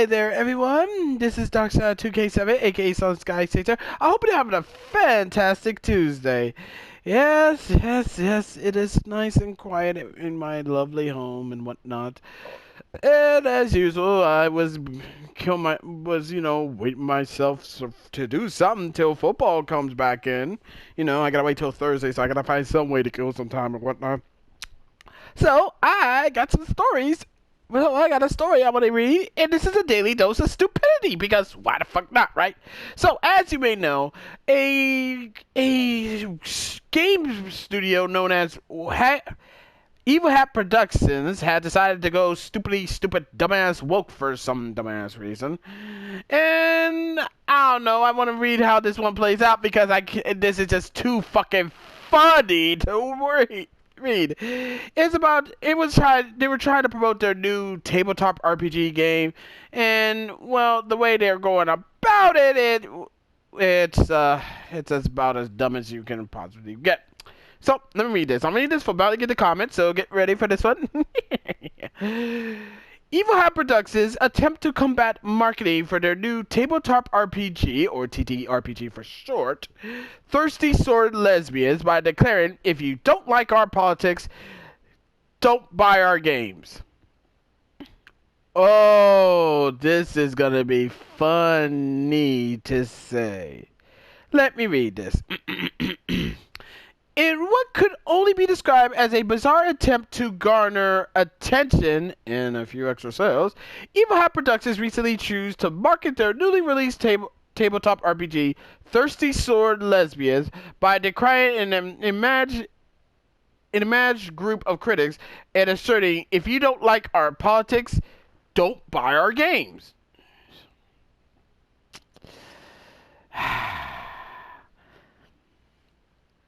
Hi there, everyone. This is Darkside2K7, aka Sun Sky Sator. I hope you're having a fantastic Tuesday. Yes. It is nice and quiet in my lovely home and whatnot. And as usual, I was waiting myself to do something till football comes back in. I gotta wait till Thursday, so I gotta find some way to kill some time and whatnot. So I got some stories. Well, I got a story I want to read, and this is a daily dose of stupidity because why the fuck not, right? So, as you may know, a game studio known as Evil Hat Productions had decided to go stupid, dumbass woke for some dumbass reason, and I don't know. I want to read how this one plays out because this is just too fucking funny to read. They were trying to promote their new tabletop RPG game, and well, the way they're going about it's about as dumb as you can possibly get. So let me read this. I'm reading this for about to get the comments, so get ready for this one. Evil Hat Productions attempt to combat marketing for their new tabletop RPG, or TTRPG for short, Thirsty Sword Lesbians, by declaring, if you don't like our politics, don't buy our games. Oh, this is gonna be funny to say. Let me read this. In what could only be described as a bizarre attempt to garner attention and a few extra sales, Evil Hat Productions recently chose to market their newly released tabletop RPG, Thirsty Sword Lesbians, by decrying an imagined group of critics and asserting, if you don't like our politics, don't buy our games.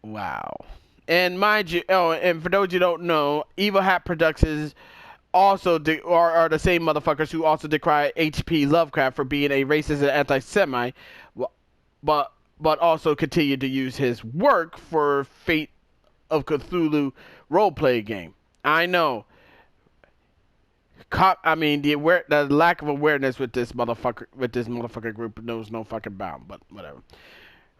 Wow. And mind you, and for those you don't know, Evil Hat Productions also are the same motherfuckers who also decry H.P. Lovecraft for being a racist and anti-Semite, but also continue to use his work for Fate of Cthulhu role-play game. I know. The lack of awareness with this motherfucker group knows no fucking bound, but whatever.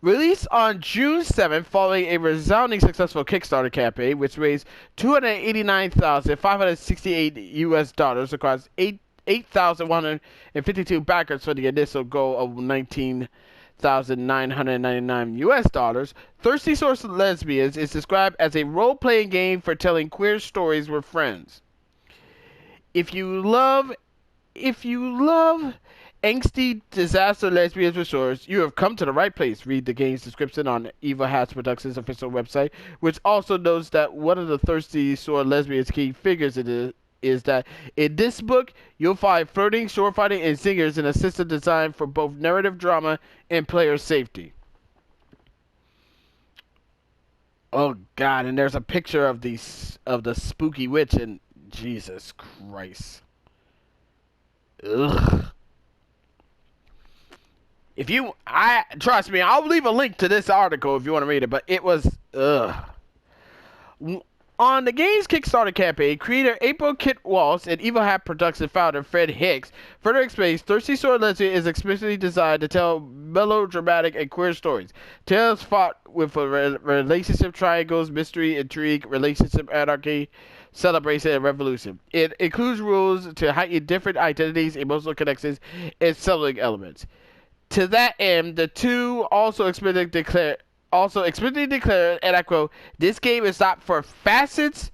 Released on June 7th following a resounding successful Kickstarter campaign, which raised $289,568 across 8,152 backers for the initial goal of $19,999. Thirsty Source Lesbians is described as a role-playing game for telling queer stories with friends. If you love angsty disaster lesbians with swords, you have come to the right place. Read the game's description on Evil Hat Productions' official website, which also notes that one of the Thirsty Sword Lesbians' key figures is that in this book, you'll find flirting, sword fighting, and singers in a system designed for both narrative drama and player safety. Oh God! And there's a picture of the spooky witch, and Jesus Christ. Ugh. Trust me, I'll leave a link to this article if you want to read it, but it was, On the game's Kickstarter campaign, creator April Kit Walsh and Evil Hat Productions founder Fred Hicks further explains Thirsty Sword Lesbian is explicitly designed to tell melodramatic and queer stories. Tales fought with relationship triangles, mystery, intrigue, relationship anarchy, celebration, and revolution. It includes rules to heighten different identities, emotional connections, and settling elements. To that end, the two also explicitly declared, and I quote, "This game is not for facets,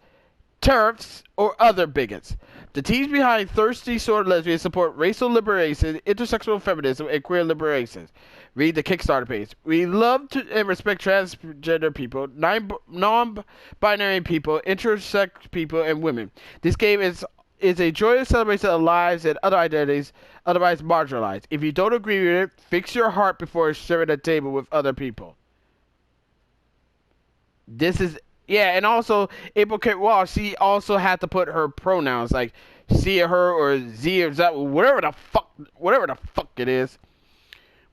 turfs, or other bigots. The teams behind Thirsty Sword Lesbians support racial liberation, intersectional feminism, and queer liberation." Read the Kickstarter page. "We love and respect transgender people, non-binary people, intersex people, and women. This game is a joyous celebration of lives and other identities otherwise marginalized. If you don't agree with it, fix your heart before sharing a table with other people." And also April Kate Walsh, she also had to put her pronouns like she, her, or z, or that, whatever the fuck it is.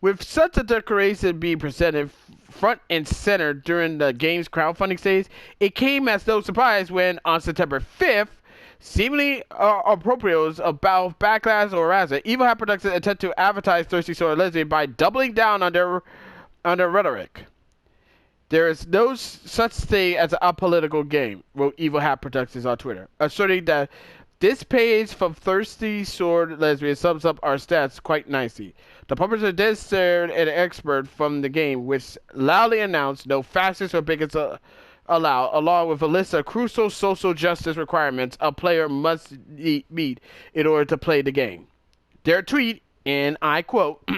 With such a declaration being presented front and center during the game's crowdfunding stage, it came as no surprise when, on September 5th, seemingly appropriate about backlash or harassment. Evil Hat Productions attempt to advertise Thirsty Sword Lesbian by doubling down on their rhetoric. There is no such thing as a political game, wrote Evil Hat Productions on Twitter, asserting that this page from Thirsty Sword Lesbian sums up our stats quite nicely. The publisher then shared an expert from the game, which loudly announced no fascists or bigots allowed, along with a list of crucial social justice requirements a player must meet in order to play the game. Their tweet, and I quote,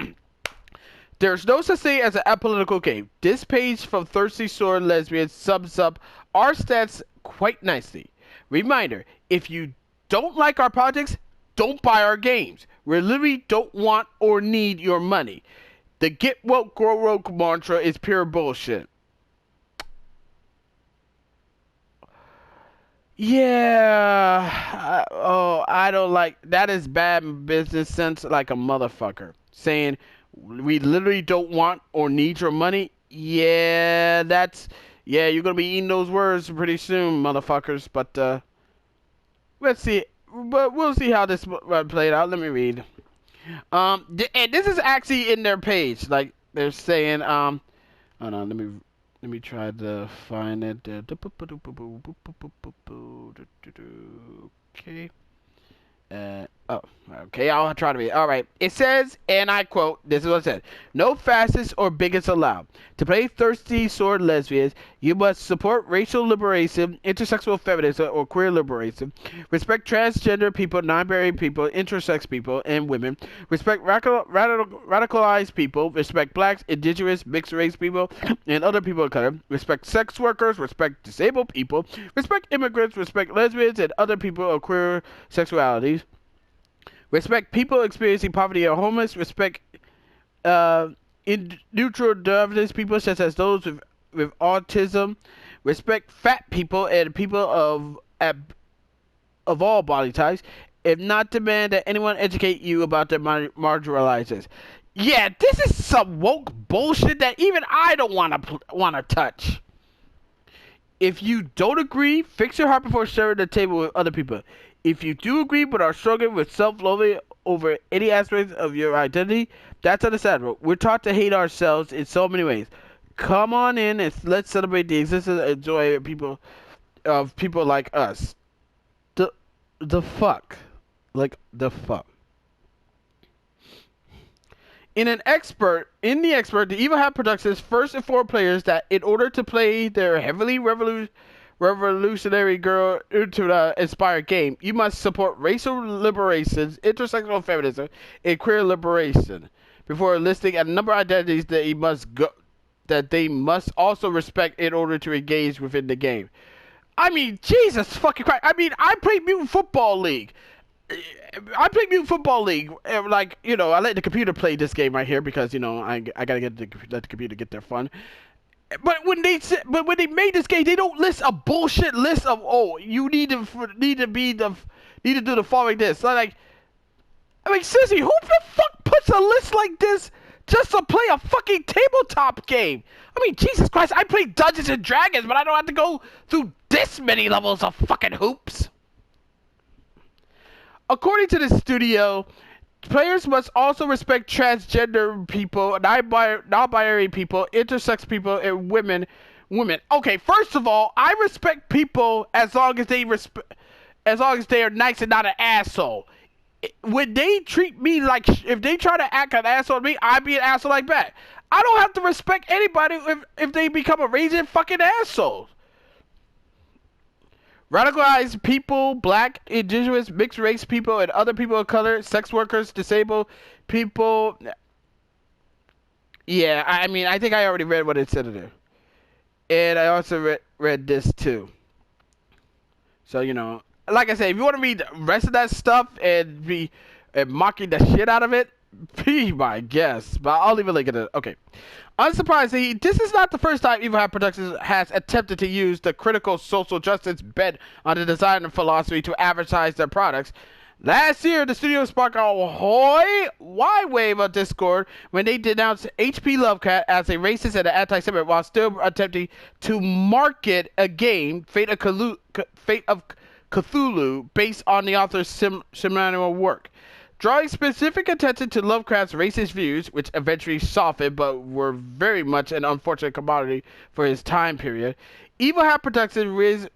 "There's no such thing as an apolitical game. This page from Thirsty Sword Lesbian sums up our stats quite nicely. Reminder, if you don't like our politics, don't buy our games. We literally don't want or need your money. The get woke, grow woke mantra is pure bullshit." Yeah. I don't like that. Is bad business sense like a motherfucker. Saying we literally don't want or need your money. Yeah, you're gonna be eating those words pretty soon, motherfuckers. But let's see. But we'll see how this played out. Let me read. And this is actually in their page. Like they're saying. Hold on. Let me try to find it. Okay. Okay, I'll try to read. All right. It says, and I quote, this is what it said: "No fascists or bigots allowed. To play Thirsty Sword Lesbians, you must support racial liberation, intersexual feminism, or queer liberation, respect transgender people, non-binary people, intersex people, and women, respect radicalized people, respect blacks, indigenous, mixed race people, and other people of color, respect sex workers, respect disabled people, respect immigrants, respect lesbians and other people of queer sexualities, respect people experiencing poverty or homeless, respect in neutral diverse people such as those with autism, respect fat people and people of all body types, if not demand that anyone educate you about their marginalizers." Yeah, this is some woke bullshit that even I don't want to touch. If you don't agree, fix your heart before sharing the table with other people. If you do agree but are struggling with self-loathing over any aspect of your identity, that's understandable. We're taught to hate ourselves in so many ways. Come on in and let's celebrate the existence and joy of people like us. The fuck? Like, the fuck? In the expert, the Evil Hat Productions first informed players that in order to play their heavily revolutionary girl into inspired game, you must support racial liberation, intersectional feminism, and queer liberation. Before listing a number of identities that they must also respect in order to engage within the game. I mean, Jesus fucking Christ! I mean, I play Mutant Football League. Like, you know, I let the computer play this game right here because, you know, I gotta let the computer get their fun. But when they made this game, they don't list a bullshit list of, oh, you need to do the following this. So like, I mean, seriously, who the fuck puts a list like this just to play a fucking tabletop game? I mean, Jesus Christ, I play Dungeons and Dragons, but I don't have to go through this many levels of fucking hoops. According to the studio, players must also respect transgender people, non-binary people, intersex people, and women. Okay, first of all, I respect people as long as they are nice and not an asshole. When they treat me like, if they try to act an asshole to me, I be an asshole like that. I don't have to respect anybody if they become a raging fucking asshole. Radicalized people, black, indigenous, mixed race people, and other people of color, sex workers, disabled people. Yeah, I mean, I think I already read what it said there. And I also read this too. So, you know, like I said, if you want to read the rest of that stuff and be mocking the shit out of it, be my guest. But I'll leave a link in it. Okay. Unsurprisingly, this is not the first time Evil Hat Productions has attempted to use the critical social justice bent on the design and philosophy to advertise their products. Last year, the studio sparked a wide wave of discord when they denounced H.P. Lovecraft as a racist and an anti-Semite while still attempting to market a game, Fate of Cthulhu, based on the author's seminal work. Drawing specific attention to Lovecraft's racist views, which eventually softened but were very much an unfortunate commodity for his time period, Evil Hat Productions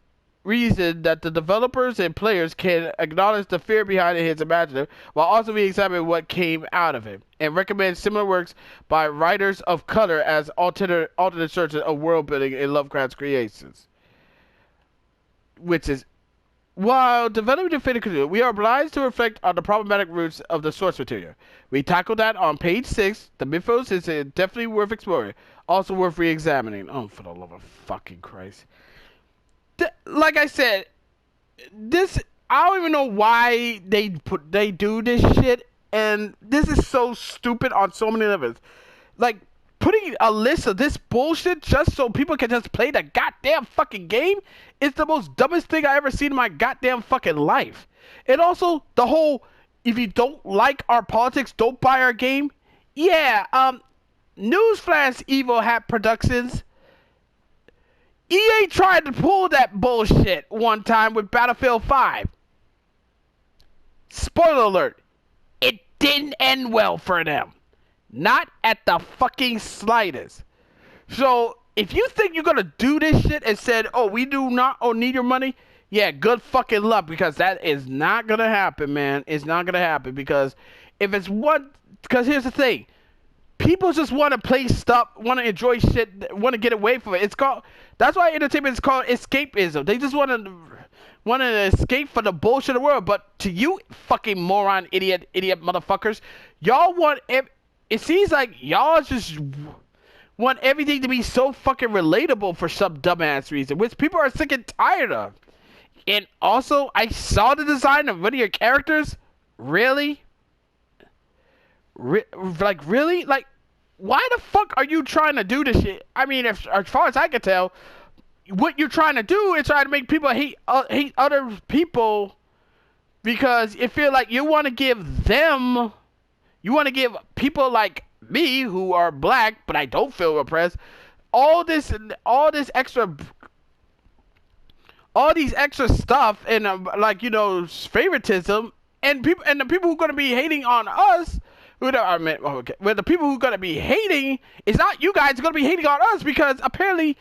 reasoned that the developers and players can acknowledge the fear behind his imaginative while also re-examining what came out of it, and recommend similar works by writers of color as alternate sources of world building in Lovecraft's creations. Which is, while developing the Fate of Cthulhu, we are obliged to reflect on the problematic roots of the source material. We tackled that on page 6. The mythos is definitely worth exploring, also worth re-examining. Oh, for the love of fucking Christ. Like I said, this, I don't even know why they do this shit, and this is so stupid on so many levels. Like, putting a list of this bullshit just so people can just play the goddamn fucking game is the most dumbest thing I ever seen in my goddamn fucking life. And also, the whole, if you don't like our politics, don't buy our game. Yeah, newsflash, Evil Hat Productions. EA tried to pull that bullshit one time with Battlefield 5. Spoiler alert, it didn't end well for them. Not at the fucking slightest. So, if you think you're gonna do this shit and said, oh, we do not need your money, yeah, good fucking luck, because that is not gonna happen, man. It's not gonna happen, because if it's one, because here's the thing. People just want to play stuff, want to enjoy shit, want to get away from it. It's called, that's why entertainment is called escapism. They just want to escape from the bullshit of the world. But to you fucking moron, idiot motherfuckers, y'all want, it seems like y'all just want everything to be so fucking relatable for some dumbass reason, which people are sick and tired of. And also, I saw the design of one of your characters. Really? Really? Like, why the fuck are you trying to do this shit? I mean, as far as I can tell, what you're trying to do is try to make people hate other people, because you feel like you want to give people like me, who are black but I don't feel oppressed, all these extra stuff, and favoritism, and the people who are going to be hating on us. Well, the people who are going to be hating is not you guys. Are going to be hating on us because apparently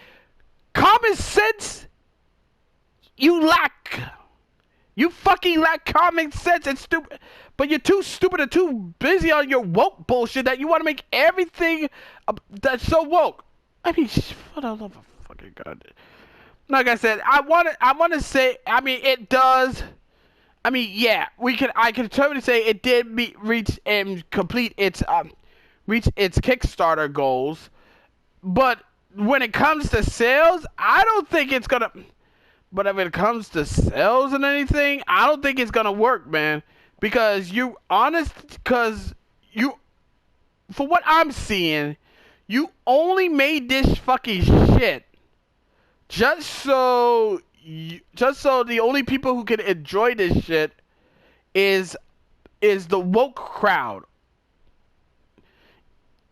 common sense you lack. You fucking lack common sense and stupid. But you're too stupid and too busy on your woke bullshit that you want to make everything that's so woke. I mean, for the love of fucking God. Like I said, I want to say, I mean, it does. I mean, yeah, I can totally say it did reach and complete its Kickstarter goals, but when it comes to sales, I don't think it's gonna. But when it comes to sales and anything, I don't think it's gonna work, man. Because for what I'm seeing, you only made this fucking shit just so the only people who can enjoy this shit is the woke crowd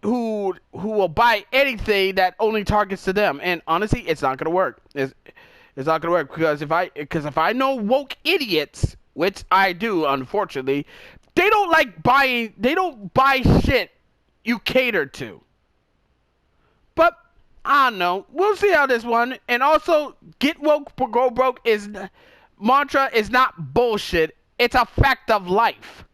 who will buy anything that only targets to them. And honestly, it's not gonna work. It's not gonna work, because if I know woke idiots, which I do, unfortunately, they don't buy shit you cater to. But I don't know. We'll see how this one. And also, get woke, go broke mantra is not bullshit. It's a fact of life.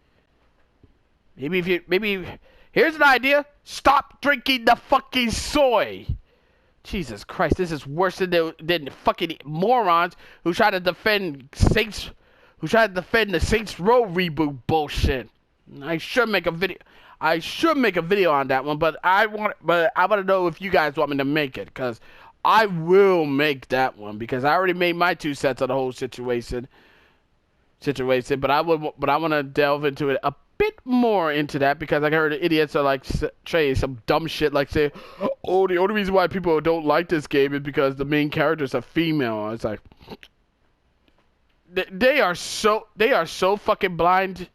Maybe here's an idea. Stop drinking the fucking soy. Jesus Christ, this is worse than fucking morons who try to defend Saints, the Saints Row reboot bullshit. I should make a video on that one, but I want to know if you guys want me to make it, because I will make that one, because I already made my 2 cents on the whole situation. But I want to delve into it a bit more into that, because I heard idiots are like saying some dumb shit, like say, oh, the only reason why people don't like this game is because the main characters are female. It's like they are so fucking blind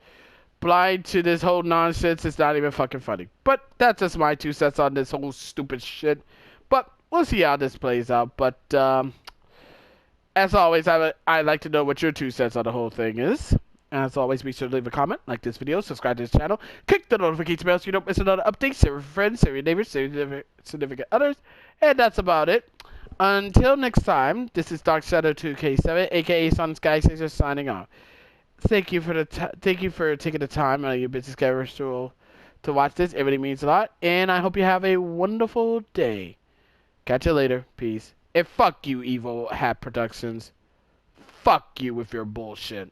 to this whole nonsense. It's not even fucking funny. But that's just my 2 cents on this whole stupid shit. But we'll see how this plays out. But As always, I'd like to know what your 2 cents on the whole thing is. As always, be sure to leave a comment, like this video, subscribe to this channel, click the notification bell so you don't miss another update, share with your friends, share with your neighbors, share with your significant others, and that's about it. Until next time, this is Dark Shadow 2K7, aka Sun Sky 6, signing off. Thank you for taking the time out of your busy schedule to watch this. It really means a lot, and I hope you have a wonderful day. Catch you later. Peace. And fuck you, Evil Hat Productions. Fuck you with your bullshit.